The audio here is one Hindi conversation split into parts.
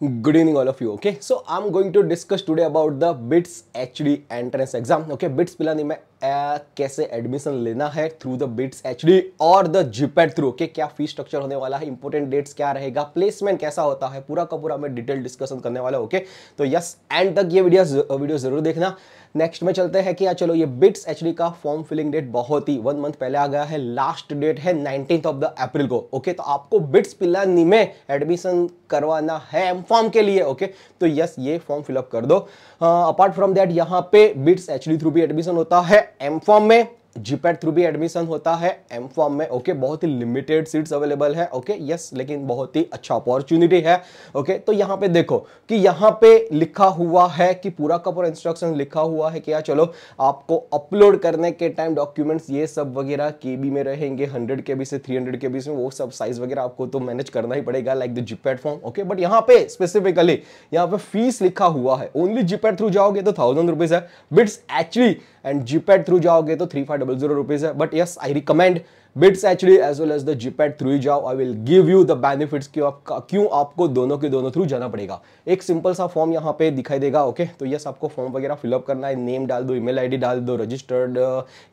Good evening, all of you. Okay, so I'm going to discuss today about the BITS HD entrance exam. Okay, BITS Pilani में कैसे एडमिशन लेना है थ्रू द BITS HD और द जीपैट थ्रू. ओके, क्या फीस स्ट्रक्चर होने वाला है, इंपॉर्टेंट डेट्स क्या रहेगा, प्लेसमेंट कैसा होता है, पूरा का पूरा मैं डिटेल डिस्कशन करने वाला. ओके, तो यस, एंड तक ये वीडियो जरूर देखना. नेक्स्ट में चलते हैं कि यार चलो, ये BITS HD का फॉर्म फिलिंग डेट बहुत ही 1 मंथ पहले आ गया है. लास्ट डेट है 19th ऑफ द अप्रैल को. ओके, तो आपको BITS पिलानी में एडमिशन करवाना है एम फॉर्म के लिए. ओके, तो यस, ये फॉर्म फिलअप कर दो. अपार्ट फ्रॉम दैट, यहाँ पे BITS HD थ्रू भी एडमिशन होता है एम फॉर्म में, जीपैट थ्रू भी एडमिशन होता है एम फॉर्म में. ओके, बहुत ही लिमिटेड सीट्स अवेलेबल है. ओके, यस, लेकिन बहुत ही अच्छा अपॉर्चुनिटी है. ओके, तो यहाँ पे देखो कि यहाँ पे लिखा हुआ है कि पूरा का पूरा इंस्ट्रक्शन लिखा हुआ है कि यार चलो, आपको अपलोड करने के टाइम डॉक्यूमेंट्स ये सब वगैरह केबी में रहेंगे, 100 केबी से 300 केबी में, वो सब साइज वगैरह आपको तो मैनेज करना ही पड़ेगा like the GPAT form. Okay, but यहाँ पे स्पेसिफिकली यहाँ पे फीस लिखा हुआ है. ओनली जीपैट थ्रू जाओगे तो 1000 रुपीज है, BITS HD and GPAT through जाओगे तो 3500 रुपीज है. But yes, I recommend BITS HD as well as the GPAT through ही जाओ. I will give you the benefits क्यों आपको दोनों के दोनों थ्रू जाना पड़ेगा. एक सिंपल सा फॉर्म यहाँ पे दिखाई देगा. ओके, तो यस, आपको फॉर्म वगैरह फिलअप करना है, नेम डाल दो, ईमेल आईडी डाल दो, registered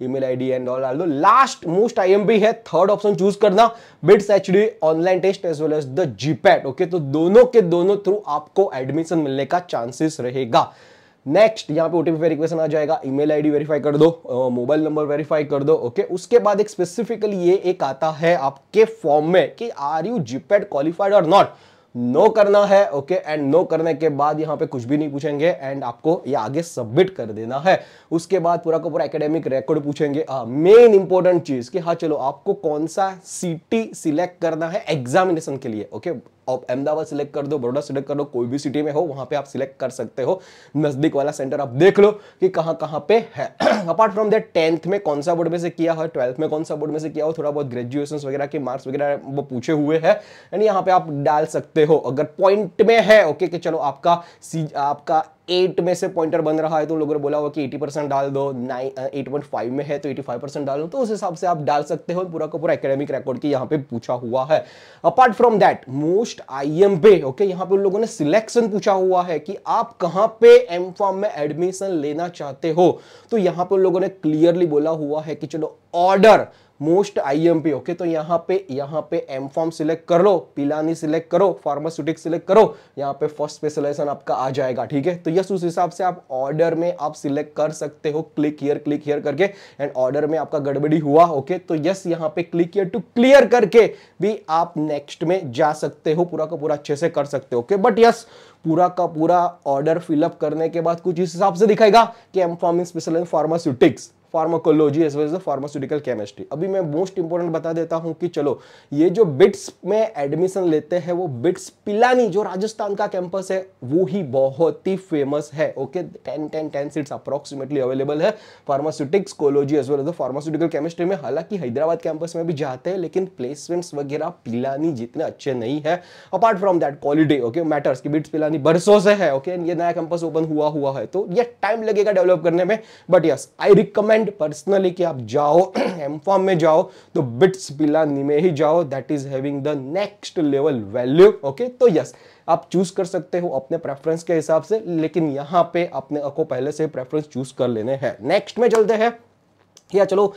email ID and all डाल दो. लास्ट मोस्ट IMP है, थर्ड ऑप्शन चूज करना, BITS HD online test as well as the GPAT. Okay, तो दोनों के दोनों थ्रू आपको एडमिशन मिलने का चांसेस रहेगा. नेक्स्ट, यहाँ पे OTP वेरिफिकेशन आ जाएगा, ईमेल आईडी वेरीफाई कर दो, मोबाइल नंबर वेरीफाई कर दो. ओके, उसके बाद एक स्पेसिफिकली ये एक आता है आपके फॉर्म में कि आर यू जीपैट क्वालिफाइड और नॉट. नो करना है. ओके, एंड नो करने के बाद यहाँ पे कुछ भी नहीं पूछेंगे एंड आपको ये आगे सबमिट कर देना है. उसके बाद पूरा का पूरा एकेडमिक रिकॉर्ड पूछेंगे. मेन इंपॉर्टेंट चीज कि हाँ चलो, आपको कौन सा सिटी सिलेक्ट करना है एग्जामिनेशन के लिए. ओके, आप अहमदाबाद सिलेक्ट कर दो, बड़ौदा सिलेक्ट कर दो, कोई भी सिटी में हो वहां पे आप सिलेक्ट कर सकते हो. नजदीक वाला सेंटर आप देख लो कि कहां पे है. अपार्ट फ्रॉम दैट, 10th में कौन सा बोर्ड में से किया है, 12th में कौन सा बोर्ड में से किया हो, थोड़ा बहुत ग्रेजुएशन वगैरह के मार्क्स वगैरह वो पूछे हुए हैं एंड यहाँ पे आप डाल सकते हो अगर पॉइंट में है. ओके, कि चलो आपका 8 में से पॉइंटर बन रहा है तो लोगों ने बोला हुआ कि 80% डाल दो, 8.5 में है तो 85% डाल दो, तो उस हिसाब से आप डाल सकते हो. पूरा का पूरा एकेडमिक रिकॉर्ड की यहाँ पे पूछा हुआ है. Apart from that, most IMP. Okay, यहाँ पे उन लोगों ने सिलेक्शन पूछा हुआ है कि आप कहां पे एम फॉर्म में एडमिशन लेना चाहते हो. तो यहाँ पे उन लोगों ने क्लियरली बोला हुआ है कि चलो, ऑर्डर मोस्ट IMP. ओके, तो यहाँ पे एम फॉर्म सिलेक्ट कर लो, पिलानी सिलेक्ट करो, फार्मास्यूटिक्स सिलेक्ट करो, यहाँ पे फर्स्ट स्पेशलाइजेशन आपका आ जाएगा. ठीक है, तो यस, उस हिसाब से आप ऑर्डर में आप सिलेक्ट कर सकते हो, क्लिक हियर करके. एंड ऑर्डर में आपका गड़बड़ी हुआ, ओके, तो यस, यहाँ पे क्लिक हियर टू क्लियर करके भी आप नेक्स्ट में जा सकते हो, पूरा का पूरा अच्छे से कर सकते हो. ओके, बट यस, पूरा का पूरा ऑर्डर फिलअप करने के बाद कुछ इस हिसाब से दिखाएगा कि M pharm in specialization pharmaceutics, pharmacology as well as pharmaceutical chemistry. अभी मैं मोस्ट इंपोर्टेंट बता देता हूं कि चलो, ये जो BITS में एडमिशन लेते हैं वो BITS पिलानी जो राजस्थान का कैंपस है वो ही बहुत ही फेमस है. ओके, 10 सीट्स अप्रोक्सीमेटली अवेलेबल है फार्मास्यूटिक्स, कोलॉजी as well as pharmaceutical chemistry में. हालांकि हैदराबाद कैंपस में भी जाते हैं लेकिन प्लेसमेंट्स वगैरह पिलानी जितने अच्छे नहीं है. Apart from that, quality okay matters की BITS पिलानी बरसों से है. ओके, ये नया कैंपस ओपन हुआ है तो ये टाइम लगेगा डेवलप करने में. But yes, I recommend personally कि आप जाओ एम फॉर्म में जाओ तो BITS पिलानी में ही जाओ. That is having the next level value. Okay, तो यस, आप चूज कर सकते हो अपने प्रेफरेंस के हिसाब से, लेकिन यहां पे अपने को पहले से प्रेफरेंस चूज कर लेने हैं. नेक्स्ट में चलते हैं. या चलो,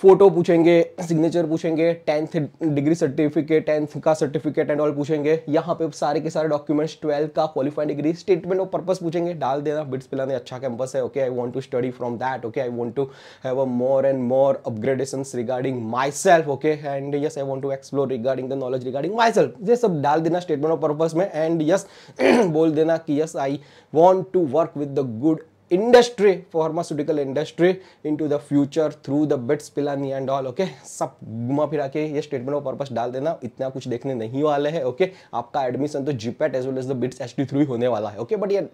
फोटो पूछेंगे, सिग्नेचर पूछेंगे, 10th डिग्री सर्टिफिकेट, 10th का सर्टिफिकेट एंड ऑल पूछेंगे. यहाँ पे सारे के सारे डॉक्यूमेंट्स, 12th का qualified degree, statement of purpose पूछेंगे, डाल देना. BITS पिलानी अच्छा कैंपस है. Okay, I want to study from that. Okay, I want to have a more and more upgradations regarding myself. Okay, and yes, I want to explore regarding the knowledge regarding myself. ये सब डाल देना स्टेटमेंट ऑफ पर्पस में. एंड यस, बोल देना कि yes, I want to work with the good industry, pharmaceutical industry into the future through the BITS Pilani and all. Okay, सब घुमा फिरा के ये स्टेटमेंट ऑफ पर्पस डाल देना. इतना कुछ देखने नहीं वाले हैं. ओके, आपका एडमिशन तो GPAT as well as the BITS HD through ही होने वाला है. ओके, बट ये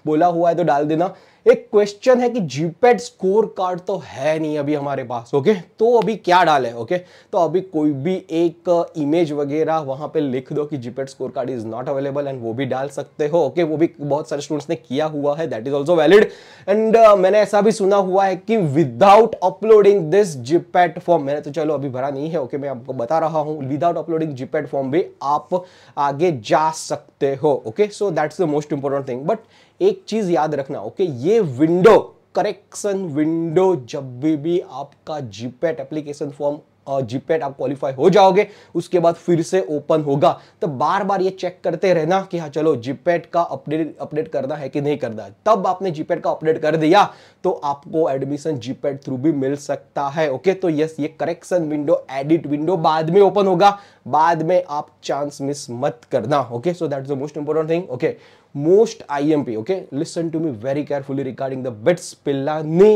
बोला हुआ है तो डाल देना. एक क्वेश्चन है कि जीपेट स्कोर कार्ड तो है नहीं अभी हमारे पास, ओके, तो अभी क्या डाले, ओके, तो अभी कोई भी एक इमेज वगैरह वहां पे लिख दो कि GPAT score card is not available and वो भी डाल सकते हो, ओके, वो भी बहुत सारे स्टूडेंट्स ने किया हुआ है, that is also valid. And मैंने ऐसा भी सुना हुआ है कि without uploading this GPAT form, मैंने तो चलो अभी भरा नहीं है, ओके, मैं आपको बता रहा हूं, विदाउट अपलोडिंग जीपेट फॉर्म भी आप आगे जा सकते हो, okay, so that's the most important thing. But एक चीज याद रखना, ओके, ये विंडो, करेक्शन विंडो, जब भी आपका जीपेट एप्लीकेशन फॉर्म, जीपेट आप क्वालिफाई हो जाओगे उसके बाद फिर से ओपन होगा, तो बार बार ये चेक करते रहना कि हाँ चलो जीपेट का अपडेट करना है कि नहीं करना है। तब आपने जीपेट का अपडेट कर दिया तो आपको एडमिशन जीपेट थ्रू भी मिल सकता है, ओके। तो यस, ये करेक्शन विंडो, एडिट विंडो बाद में ओपन होगा, बाद में आप चांस मिस मत करना, okay. So that's the most important thing, okay. Most IMP, okay, listen to me very carefully regarding the BITS Pilani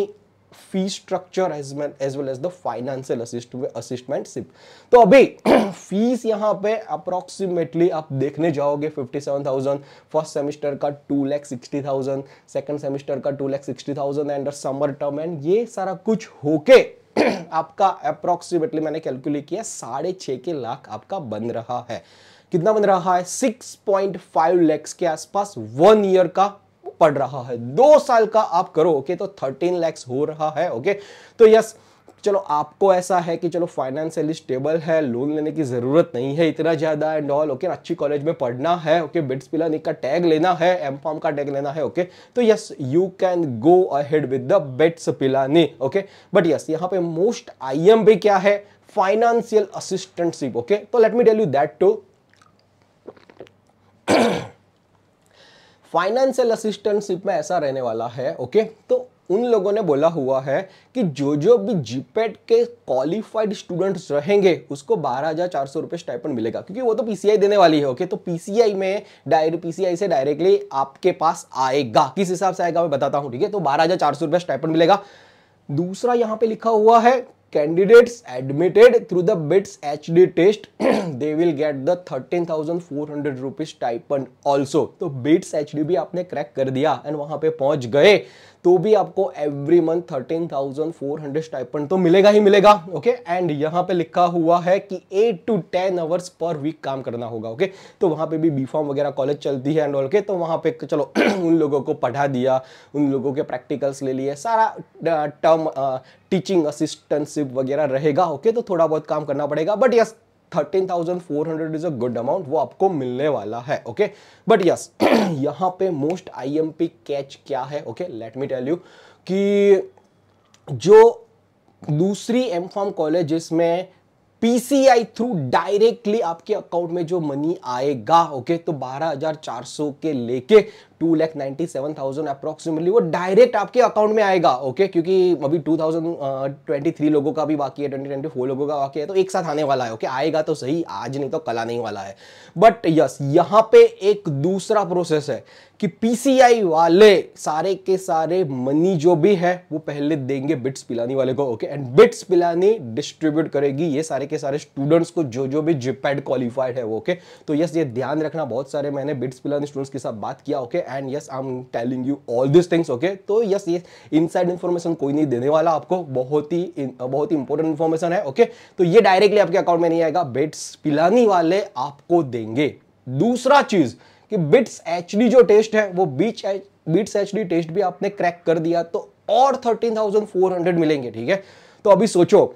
fee structure as well as the financial assistmentship। तो अभी फीस यहाँ पे अप्रोक्सीमेटली आप देखने जाओगे 57,000, फर्स्ट सेमेस्टर का 2,60,000, सेकंड सेमेस्टर का 2,60,000 एंड समर टर्म, एंड ये सारा कुछ होके आपका अप्रोक्सीमेटली मैंने कैलकुलेट किया 6.5 लाख आपका बन रहा है। कितना बन रहा है? 6.5 लाख के आसपास 1 ईयर का पड़ रहा है। 2 साल का आप करो, ओके, तो 13 लाख हो रहा है, ओके। तो यस, चलो आपको ऐसा है कि चलो फाइनेंशियली स्टेबल है, लोन लेने की जरूरत नहीं है इतना ज्यादा एंड ऑल, ओके, अच्छी कॉलेज में पढ़ना है, ओके, बिट्स पिलानी का टैग लेना है, एमफॉर्म का टैग लेना है, ओके, तो yes, you can go ahead with the BITS Pilani, okay. But yes, यहाँ पे मोस्ट IMP क्या है? Financial assistantship, okay. तो let me tell you that too. Financial assistantship में ऐसा रहने वाला है, ओके, तो उन लोगों ने बोला हुआ है कि जो भी जीपेट के क्वालिफाइड स्टूडेंट्स रहेंगे उसको 12,400 रुपए स्टाइपेंड मिलेगा, क्योंकि वो तो पीसीआई देने वाली है, ओके। तो पीसीआई में पीसीआई से डायरेक्टली आपके पास आएगा, किस हिसाब से आएगा मैं बताता हूं, ठीक है। तो 12,400 रुपए स्टाइपेंड मिलेगा। दूसरा यहां पे लिखा हुआ है, candidates admitted through the BITS HD test they will get the 13,400 rupees stipend also। तो BITS HD भी आपने क्रैक कर दिया एंड वहां पे पहुंच गए तो भी आपको एवरी मंथ 13,400 स्टाइपेंड तो मिलेगा ही मिलेगा, ओके। एंड यहाँ पे लिखा हुआ है कि 8 to 10 आवर्स पर वीक काम करना होगा, ओके। तो वहां पे भी बीफॉर्म वगैरह कॉलेज चलती है एंड ऑल के, तो वहां पे चलो उन लोगों को पढ़ा दिया, उन लोगों के प्रैक्टिकल्स ले लिए, सारा टर्म टीचिंग असिस्टेंटशिप वगैरह रहेगा, ओके। तो थोड़ा बहुत काम करना पड़ेगा, but yes 13,400 is a good amount, वो आपको मिलने वाला है, ओके। बट यस यहाँ पे मोस्ट IMP कैच क्या है, okay, let me tell you कि जो दूसरी एमफॉर्म कॉलेजेस में पीसीआई थ्रू डायरेक्टली आपके अकाउंट में जो मनी आएगा, ओके, तो 12,400 के लेके 2,97,000 अप्रोक्सीमेटली वो डायरेक्ट आपके अकाउंट में आएगा, ओके। क्योंकि अभी 2023 लोगों का भी बाकी है, 2024 लोगों का बाकी है, तो एक साथ आने वाला है, ओके। आएगा तो सही, आज नहीं तो कल आने वाला है। बट यस, यहां पे एक दूसरा प्रोसेस है कि पीसीआई वाले सारे के सारे मनी जो भी है वो पहले देंगे बिट्स पिलानी वाले को, okay, and bits Pilani distribute करेगी ये सारे के सारे स्टूडेंट्स को जो भी जीपैड क्वालिफाइड है वो, ओके। तो यस, ये ध्यान रखना, बहुत सारे मैंने बिट्स पिलानी स्टूडेंट्स के साथ बात किया, okay, and yes I am telling you all this things, okay. तो यस, ये इनसाइड इन्फॉर्मेशन कोई नहीं देने वाला आपको, बहुत ही इंपॉर्टेंट इन्फॉर्मेशन है, ओके। तो ये डायरेक्टली आपके अकाउंट में नहीं आएगा, बिट्स पिलानी वाले आपको देंगे। दूसरा चीज कि बिट्स एचडी जो टेस्ट है वो बिट्स एचडी टेस्ट भी आपने क्रैक कर दिया तो और 13,400 मिलेंगे, ठीक है। तो अभी सोचो,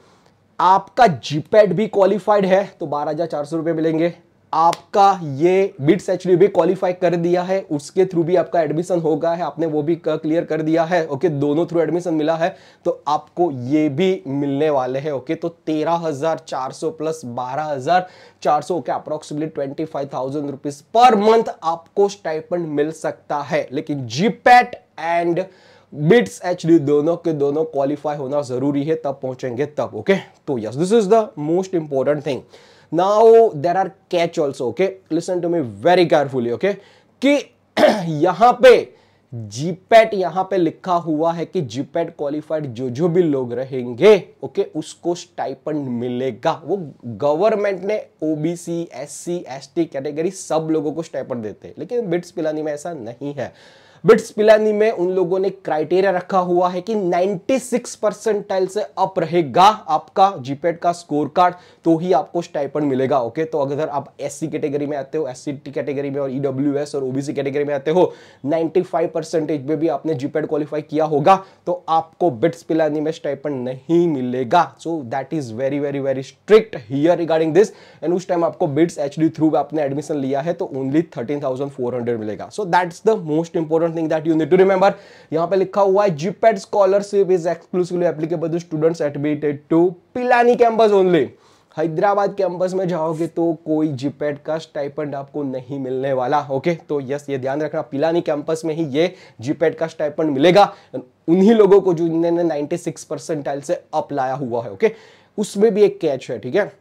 आपका जीपैड भी क्वालिफाइड है तो 12,400 रुपए मिलेंगे, आपका ये बिट्स एचडी भी क्वालिफाई कर दिया है, उसके थ्रू भी आपका एडमिशन होगा है, आपने वो भी क्लियर कर दिया है, ओके, दोनों थ्रू एडमिशन मिला है, तो आपको ये भी मिलने वाले हैं, ओके। तो 13,400 plus 12,400, okay, approximately 25,000 rupees per month आपको स्टाइपेंड मिल सकता है। लेकिन जीपैट एंड बिट्स एचडी दोनों के दोनों क्वालिफाई होना जरूरी है, तब पहुंचेंगे तब, ओके। तो yes, this is the most important thing. Now there are catch also, okay, listen to me very carefully, okay, कि यहां पे जीपैट यहां पे लिखा हुआ है कि जीपैट क्वालिफाइड जो भी लोग रहेंगे, ओके, उसको स्टाइपेंड मिलेगा। वो गवर्नमेंट ने ओबीसी, एससी, एसटी कैटेगरी सब लोगों को स्टाइपेंड देते हैं, लेकिन बिट्स पिलानी में ऐसा नहीं है। बिट्स पिलानी में उन लोगों ने क्राइटेरिया रखा हुआ है कि 96 परसेंटाइल से अप रहेगा आपका जीपेट का स्कोर कार्ड तो ही आपको स्टाइपेंड मिलेगा। ओके, तो अगर आप एससी कैटेगरी में आते हो, एससी कैटेगरी में और ईडब्ल्यूएस और ओबीसी कैटेगरी में आते हो, 95% में भी आपने जीपेट क्वालिफाई किया होगा तो आपको बिट्स पिलानी में स्टाइपेंड नहीं मिलेगा। So that is very very very strict here regarding this. And उस टाइम आपको बिट्स एचडी थ्रू आपने एडमिशन लिया है तो ओनली 13,400 मिलेगा। So that's the most important thing that you need to remember. यहां पे लिखा हुआ है GPAT scholarship is exclusively applicable to students admitted to Pilani campus only. Hyderabad campus में जाओगे तो कोई जीपेट का स्टाइपेंड आपको नहीं मिलने वाला। ओके, तो यस ये ध्यान रखना, पिलानी कैंपस में ही ये जीपेट का स्टाइपेंड मिलेगा उन्हीं लोगों को जिन्होंने 96 परसेंटाइल से अप लाया हुआ है। ओके, उसमें भी एक कैच है, ठीक है,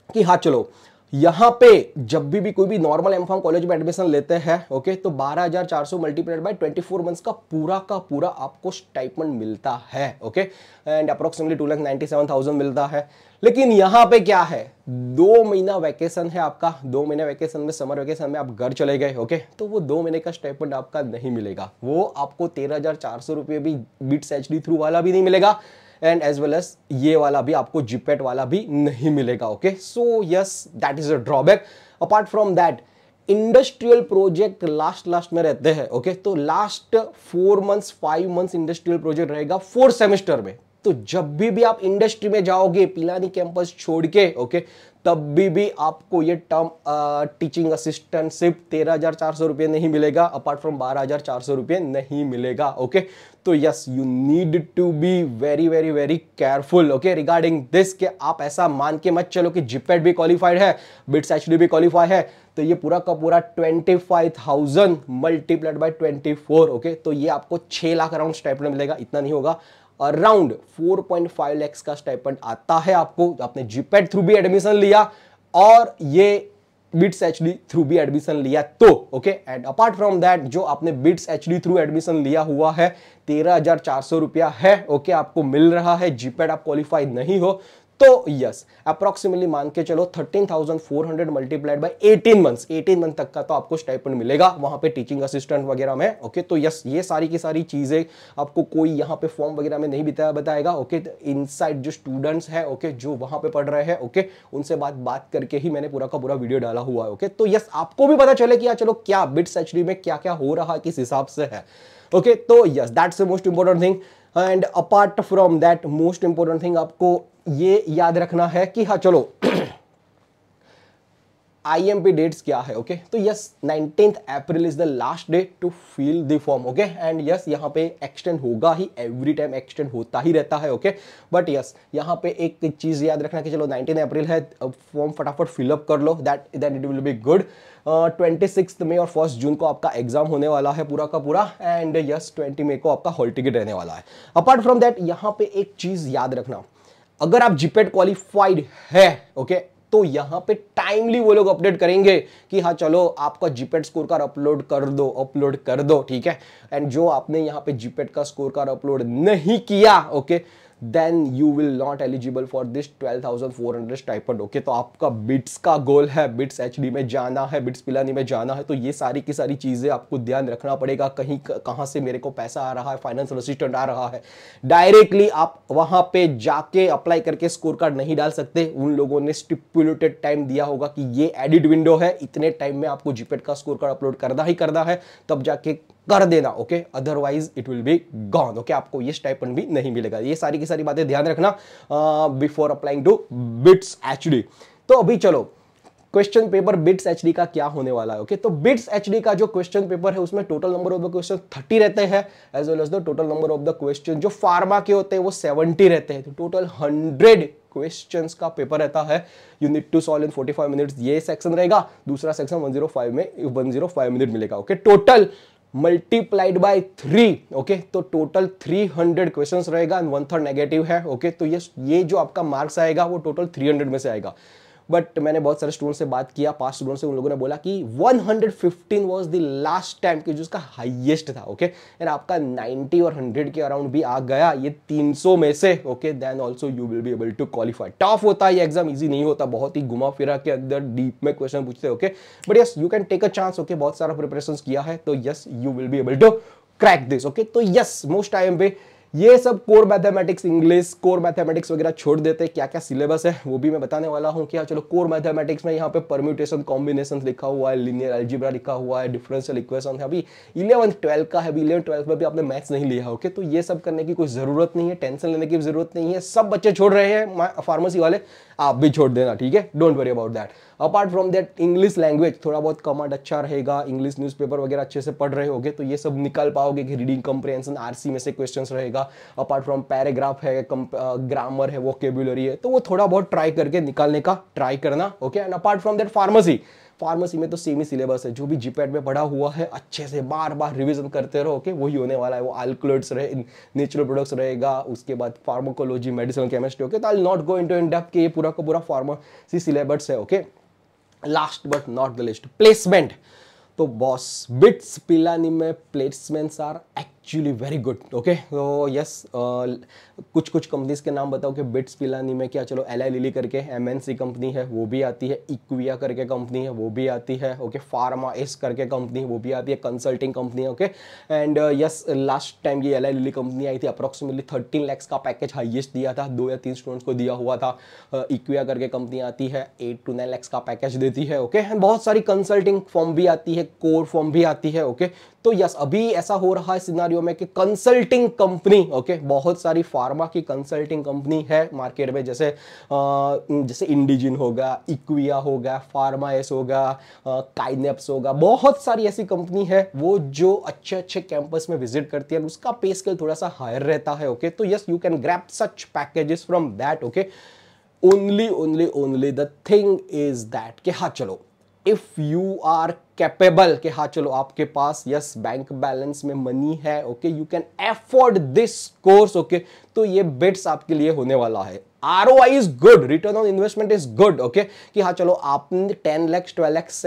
कि हाँ चलो यहां पे जब भी कोई भी नॉर्मल एमफार्म कॉलेज में एडमिशन लेते हैं, ओके, तो 12,400 मल्टीप्लाइड बाय 24 मंथ्स का पूरा आपको स्टाइपेंड मिलता है। ओके, एंड अप्रोक्सीमेटली 2,97,000 मिलता है। लेकिन यहां पे क्या है, 2 महीना वैकेशन है आपका, 2 महीने वैकेशन में, समर वैकेशन में आप घर चले गए। ओके, तो वो 2 महीने का स्टाइपेंड आपका नहीं मिलेगा, वो आपको 13,400 रुपये भी बिट्स एचडी थ्रू वाला भी नहीं मिलेगा एंड एज वेल एज ये वाला भी आपको जीपेट वाला भी नहीं मिलेगा। Okay, so yes that is a drawback. Apart from that industrial project last में रहते हैं। ओके, तो last 4 months 5 months industrial project रहेगा 4 सेमेस्टर में। तो जब भी आप इंडस्ट्री में जाओगे पिलानी कैंपस छोड़ के, ओके, तब भी आपको ये टर्म टीचिंग असिस्टेंट सिर्फ 13,400 रुपये नहीं मिलेगा, अपार्ट फ्रॉम 12,400 रुपये नहीं मिलेगा। ओके, तो yes you need to be very very very careful okay regarding this, कि आप ऐसा मान के मत चलो कि जीपेट भी क्वालिफाइड है, बिट्स एचडी भी क्वालिफाई है, तो ये पूरा का पूरा 25,000 मल्टीप्लाइड बाय 24। ओके, तो ये आपको 6 लाख अराउंड स्टाइपेंड मिलेगा, इतना नहीं होगा, अराउंड 4.5 लाख का स्टाइपेंड आता है आपको। आपने जीपेट थ्रू भी एडमिशन लिया और ये बिट्स एचडी थ्रू भी एडमिशन लिया तो okay. And apart from that जो आपने बिट्स एचडी थ्रू एडमिशन लिया हुआ है 13,400 रुपया है, ओके, आपको मिल रहा है, जीपेट आप क्वालिफाई नहीं हो तो यस अप्रोक्सीमेटली मान के चलो 13,400 मल्टीप्लाइड बाय 18 मंथ्स, 18 मंथ तक का तो आपको स्टाइपेंड मिलेगा वहां पे टीचिंग असिस्टेंट वगैरह में। ओके, तो यस ये सारी की सारी चीजें आपको कोई यहाँ पे फॉर्म वगैरह में नहीं बताएगा। ओके, इनसाइड जो स्टूडेंट्स है, ओके, जो वहां पे पढ़ रहे हैं, ओके, उनसे बात करके ही मैंने पूरा का पूरा वीडियो डाला हुआ है। ओके, तो यस आपको भी पता चले कि यार चलो क्या बिट्स एचडी में क्या क्या हो रहा है, किस हिसाब से है। ओके, तो yes that's the most important thing. And apart from that most important thing आपको ये याद रखना है कि हाँ चलो IMP डेट्स क्या है। ओके, तो yes 19th April is the last day to fill the form. Okay, and yes यहाँ पे एक्सटेंड होगा ही, एवरी टाइम एक्सटेंड होता ही रहता है। ओके, बट यस यहाँ पे एक चीज याद रखना कि चलो 19 अप्रैल है, फॉर्म फटाफट फिलअप कर लो, that it will be good. 26 मई और 1 जून को आपका एग्जाम होने वाला है पूरा का पूरा, एंड यस 20 मई को आपका हॉल टिकट रहने वाला है। अपार्ट फ्रॉम दैट यहाँ पे एक चीज याद रखना, अगर आप जीपेट क्वालिफाइड है, ओके, तो यहां पे टाइमली वो लोग अपडेट करेंगे कि हाँ चलो आपका जीपेट स्कोर कार्ड अपलोड कर दो, ठीक है। एंड जो आपने यहाँ पे जीपेट का स्कोर कार्ड अपलोड नहीं किया, okay, then you will not eligible for this 12,400 stipend. Okay, तो आपका बिट्स का गोल है, बिट्स एचडी में जाना है, बिट्स पिलानी में जाना है, तो ये सारी की सारी चीजें आपको ध्यान रखना पड़ेगा। कहीं कहां से मेरे को पैसा आ रहा है, फाइनेंशियल असिस्टेंट आ रहा है, डायरेक्टली आप वहां पे जाके अप्लाई करके स्कोर कार्ड नहीं डाल सकते। उन लोगों ने स्टिपुलेटेड टाइम दिया होगा कि ये एडिट विंडो है, इतने टाइम में आपको जीपेट का स्कोर कार्ड अपलोड करना है, तब जाके कर देना। Okay, otherwise it will be gone. Okay, आपको ये स्टाइपेंड भी नहीं मिलेगा। ये सारी की सारी बातें ध्यान रखना before applying to BITS HD. तो अभी चलो क्वेश्चन पेपर बिट्स एचडी का क्या होने वाला है। ओके, तो बिट्स एचडी का जो क्वेश्चन पेपर है उसमें total number of the question 30 रहते हैं, as well as the total number of the question जो फार्मा के होते हैं वो 70 रहते हैं। तो टोटल 100 क्वेश्चंस का पेपर रहता है। You need to solve in 45 minutes, ये सेक्शन रहेगा। दूसरा सेक्शन 105 में 105 मिनट मिलेगा। Okay, total multiplied by 3। Okay, तो टोटल 300 क्वेश्चंस रहेगा एंड 1/3 नेगेटिव है। ओके, तो ये जो आपका मार्क्स आएगा वो टोटल 300 में से आएगा। बट मैंने बहुत सारे स्टूडेंट से बात किया, पास स्टूडेंट से, उन लोगों ने बोला कि 115 वाज द लास्ट टाइम कि जो उसका हाईएस्ट था, ओके। एंड आपका 90 और 100 के अराउंड भी आ गया ये 300 में से, okay, then also you will be able to qualify. Tough होता है ये एग्जाम, इजी नहीं होता, बहुत ही घुमा फिरा के अंदर डीप में क्वेश्चन पूछते हैं, okay, but yes you can take a chance, okay, बहुत सारा प्रिपरेशन किया है तो yes you will be able to crack this, okay. तो यस मोस्ट टाइम पे ये सब core mathematics, English core mathematics वगैरह छोड़ देते हैं, क्या क्या सिलेबस है वो भी मैं बताने वाला हूं। क्या चलो कोर मैथमेटिक्स में यहाँ पे परम्यूटेशन कॉम्बिनेशन लिखा हुआ है, लीनियर अलजेब्रा लिखा हुआ है, डिफरेंशियल इक्वेशन है, अभी 11 12 का है, अभी 11 12 में भी आपने मैथ्स नहीं लिया, ओके। तो ये सब करने की कोई जरूरत नहीं है, टेंशन लेने की जरूरत नहीं है, सब बच्चे छोड़ रहे हैं, फार्मेसी वाले आप भी छोड़ देना, ठीक है, don't worry about that. Apart from that English language थोड़ा बहुत कमांड अच्छा रहेगा, इंग्लिश न्यूज़पेपर वगैरह अच्छे से पढ़ रहे होगे तो ये सब निकाल पाओगे कि रीडिंग कॉम्प्रिहेंशन आरसी में से क्वेश्चंस रहेगा। अपार्ट फ्रॉम पैराग्राफ है, ग्रामर है, वोकेबुलरी है, तो वो थोड़ा बहुत ट्राई करके निकालने का ट्राई करना, okay. And apart from that pharmacy में तो सेम ही सिलेबस है, जो भी जीपैट में पढ़ा हुआ है अच्छे से बार बार रिवीजन करते रहो, ओके, वही होने वाला है। वो अल्कलॉइड्स रहे, नेचुरल प्रोडक्ट्स रहेगा, उसके बाद फार्माकोलॉजी, मेडिसिनल केमिस्ट्री, ओके। तो I will not go into in depth कि ये पूरा का पूरा फार्मेसी सिलेबस है, okay. Last but not the least, placement. तो बॉस बिट्स पिलानी में placements are actually very good, okay. तो यस कुछ कुछ कंपनीज के नाम बताओ कि बिट्स पिलानी में क्या, चलो एल आई लिली करके एमएनसी कंपनी है वो भी आती है, इक्विया करके कंपनी है वो भी आती है, ओके, फार्मा एस करके कंपनी है वो भी आती है, कंसल्टिंग कंपनी है, okay. And yes last time ये एल आई लिली कंपनी आई थी, अप्रोक्सीमेटली 13 lakhs का पैकेज हाईएस्ट दिया था, 2 या 3 स्टूडेंट्स को दिया हुआ था। इक्विया करके कंपनी आती है, 8 to 9 lakhs का पैकेज देती है, ओके। बहुत सारी कंसल्टिंग फॉर्म भी आती है, कोर फॉर्म भी आती है, ओके। तो यस अभी ऐसा हो रहा है सिनारियो में कि कंसल्टिंग कंपनी, ओके, बहुत सारी फार्मा की कंसल्टिंग कंपनी है मार्केट में, जैसे इंडिजिन होगा, इक्विया होगा, फार्मा एस होगा, काइनेप्स होगा, बहुत सारी ऐसी कंपनी है वो जो अच्छे अच्छे कैंपस में विजिट करती है, उसका पे स्केल थोड़ा सा हायर रहता है, ओके। तो yes you can grab such packages from that, okay. Only the thing is that कि हाँ चलो इफ यू आर कैपेबल, कि हाँ चलो आपके पास यस बैंक बैलेंस में मनी है, okay, you can afford this course, okay, तो ये बिट्स आपके लिए होने वाला है। ROI is good, return on investment is good, okay, कि हाँ चलो आपने 10 lakhs 12 lakhs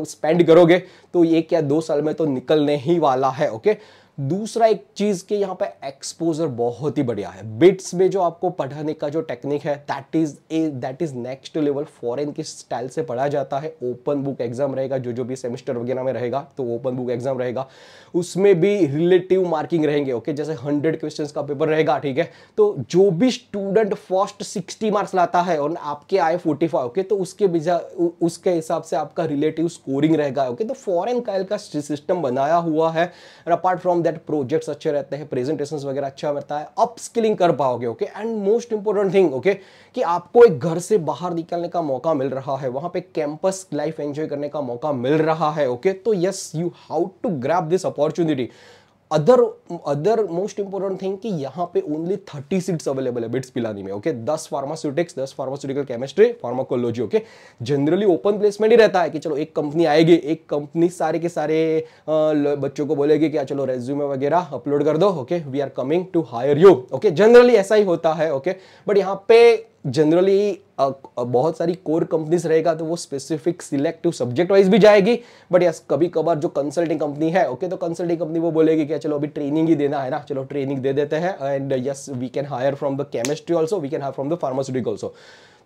स्पेंड करोगे तो ये क्या 2 साल में तो निकलने ही वाला है, ओके। दूसरा एक चीज के यहाँ पे एक्सपोजर बहुत ही बढ़िया है, बिट्स में जो आपको पढ़ाने का जो टेक्निक है that is next level, foreign के स्टाइल से पढ़ा जाता है। ओपन बुक एग्जाम रहेगा, जो भी सेमेस्टर वगैरह में रहेगा तो ओपन बुक एग्जाम रहेगा, उसमें भी रिलेटिव मार्किंग रहेंगे, ओके, जैसे 100 क्वेश्चंस का पेपर रहेगा, ठीक है। तो जो भी स्टूडेंट फर्स्ट 60 मार्क्स लाता है और आपके आए 45, ओके, तो उसके हिसाब से आपका रिलेटिव स्कोरिंग रहेगा, ओके। तो फॉरेन का सिस्टम बनाया हुआ है। अपार्ट फ्रॉम प्रोजेक्ट्स अच्छे रहते हैं, प्रेजेंटेशंस वगैरह अच्छा रहता है, अपस्किलिंग कर पाओगे, okay. And most important thing, okay, कि आपको एक घर से बाहर निकलने का मौका मिल रहा है, वहां पे कैंपस लाइफ एंजॉय करने का मौका मिल रहा है, ओके। तो yes you how to grab this opportunity. Other most important thing कि यहाँ पे ओनली 30 सीट्स अवेलेबल है बिट्स पिलानी में, okay. 10 pharmaceutics, 10 pharmaceutical chemistry, pharmacology, okay. Generally open placement ही रहता है कि चलो एक कंपनी आएगी, एक कंपनी सारे के सारे बच्चों को बोलेगी कि चलो रेज्यूमे वगैरह अपलोड कर दो, okay, we are coming to hire you, okay. Generally ऐसा ही होता है, ओके। बट यहाँ पे जनरली बहुत सारी कोर कंपनीज रहेगा तो वो स्पेसिफिक सिलेक्टिव सब्जेक्ट वाइज भी जाएगी, बट यस कभी कभार जो कंसल्टिंग कंपनी है, ओके, तो कंसल्टिंग कंपनी वो बोलेगी कि चलो अभी ट्रेनिंग ही देना है ना, चलो ट्रेनिंग दे देते हैं, and yes we can hire from the chemistry also, we can hire from the pharmaceutical also.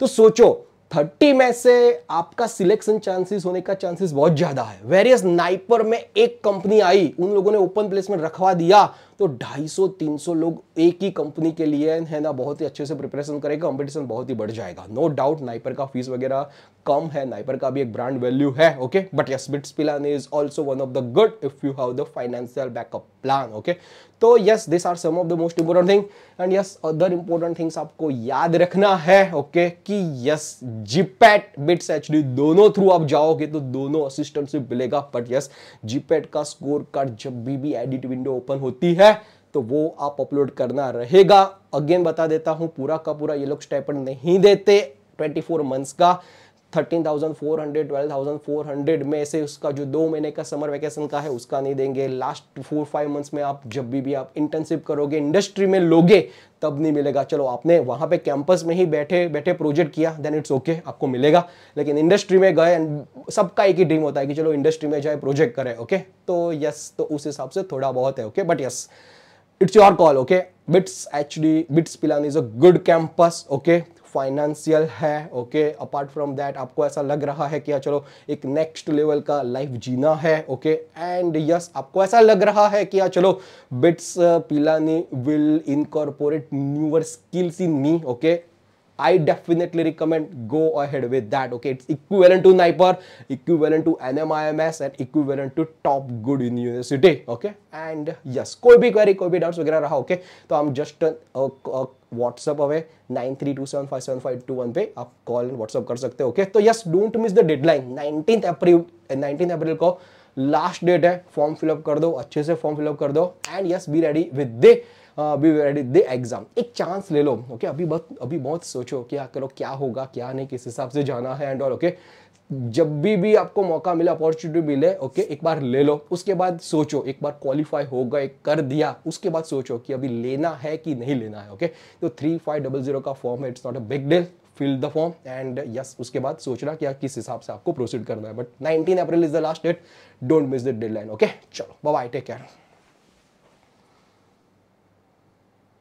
तो सोचो 30 में से आपका सिलेक्शन चांसेस होने का चांसेस बहुत ज्यादा है। वेरियस नाइपर में एक कंपनी आई, उन लोगों ने ओपन प्लेसमेंट रखवा दिया तो 250-300 लोग एक ही कंपनी के लिए है ना बहुत ही अच्छे से प्रिपरेशन करेगा, कंपटीशन बहुत ही बढ़ जाएगा। नो डाउट नाइपर का फीस वगैरह कम है, नाइपर का भी एक ब्रांड वैल्यू है, okay. But yes BITS Pilani is also one of the good if you have the financial backup plan, okay. तो yes this are some of the most important thing and yes other important things आपको याद रखना है, ओके, कि यस जीपैट बिट्स एचडी दोनों थ्रू आप जाओगे तो दोनों असिस्टेंटशिप मिलेगा। बट यस जीपैट का स्कोर कार्ड जब भी एडिट विंडो ओपन होती है तो वो आप अपलोड करना रहेगा। अगेन बता देता हूं पूरा का पूरा ये लोग स्टाइपेंड नहीं देते 24 मंथ्स का, 13,400 12,400 में से उसका जो 2 महीने का समर वेकेशन का है उसका नहीं देंगे। लास्ट 4-5 मंथ्स में आप जब भी आप इंटर्नशिप करोगे, इंडस्ट्री में लोगे, तब नहीं मिलेगा। चलो आपने वहां पे कैंपस में ही बैठे बैठे प्रोजेक्ट किया, देन इट्स ओके, आपको मिलेगा। लेकिन इंडस्ट्री में गए, सबका एक ही ड्रीम होता है कि चलो इंडस्ट्री में जाए, प्रोजेक्ट करे, ओके। तो यस, तो उस हिसाब से थोड़ा बहुत है, okay, but yes, it's your call, okay? BITS Pilani is a good campus, okay? Financial है, ओके। अपार्ट फ्रॉम दैट आपको ऐसा लग रहा है कि यार चलो एक नेक्स्ट लेवल का लाइफ जीना है, ओके। एंड यस, आपको ऐसा लग रहा है कि यार चलो bits Pilani will incorporate newer skills in me, okay. I definitely recommend go ahead with that, okay? It's equivalent to NIPER, equivalent to NMIMS and equivalent to top good university, okay? And yes, कोई भी क्वेरी, कोई भी डाउट्स वगैरह रहा, ओके, तो हम जस्ट व्हाट्सएप अवे 9327575221 पे आप कॉल एंड व्हाट्सएप कर सकते हो, ओके। तो yes, don't miss the deadline. 19 अप्रैल को लास्ट डेट है, फॉर्म फिलअप कर दो, अच्छे से फॉर्म फिलअप कर दो, and yes, be ready with the exam. एक चांस ले लो, ओके। अभी बहुत सोचो क्या करो, क्या होगा क्या नहीं, किस हिसाब से जाना है एंड ऑल, ओके। जब भी आपको मौका मिले, अपॉर्चुनिटी मिले, ओके, एक बार ले लो। उसके बाद सोचो, एक बार क्वालिफाई हो गए, कर दिया, उसके बाद सोचो कि अभी लेना है कि नहीं लेना है, ओके। तो 3500 का फॉर्म है, it's not a big deal, fill the form and yes, उसके बाद सोचना कि किस हिसाब से आपको प्रोसीड करना है। But 19 April is the last date, don't miss the deadline, okay. चलो बाय बाय, टेक केयर।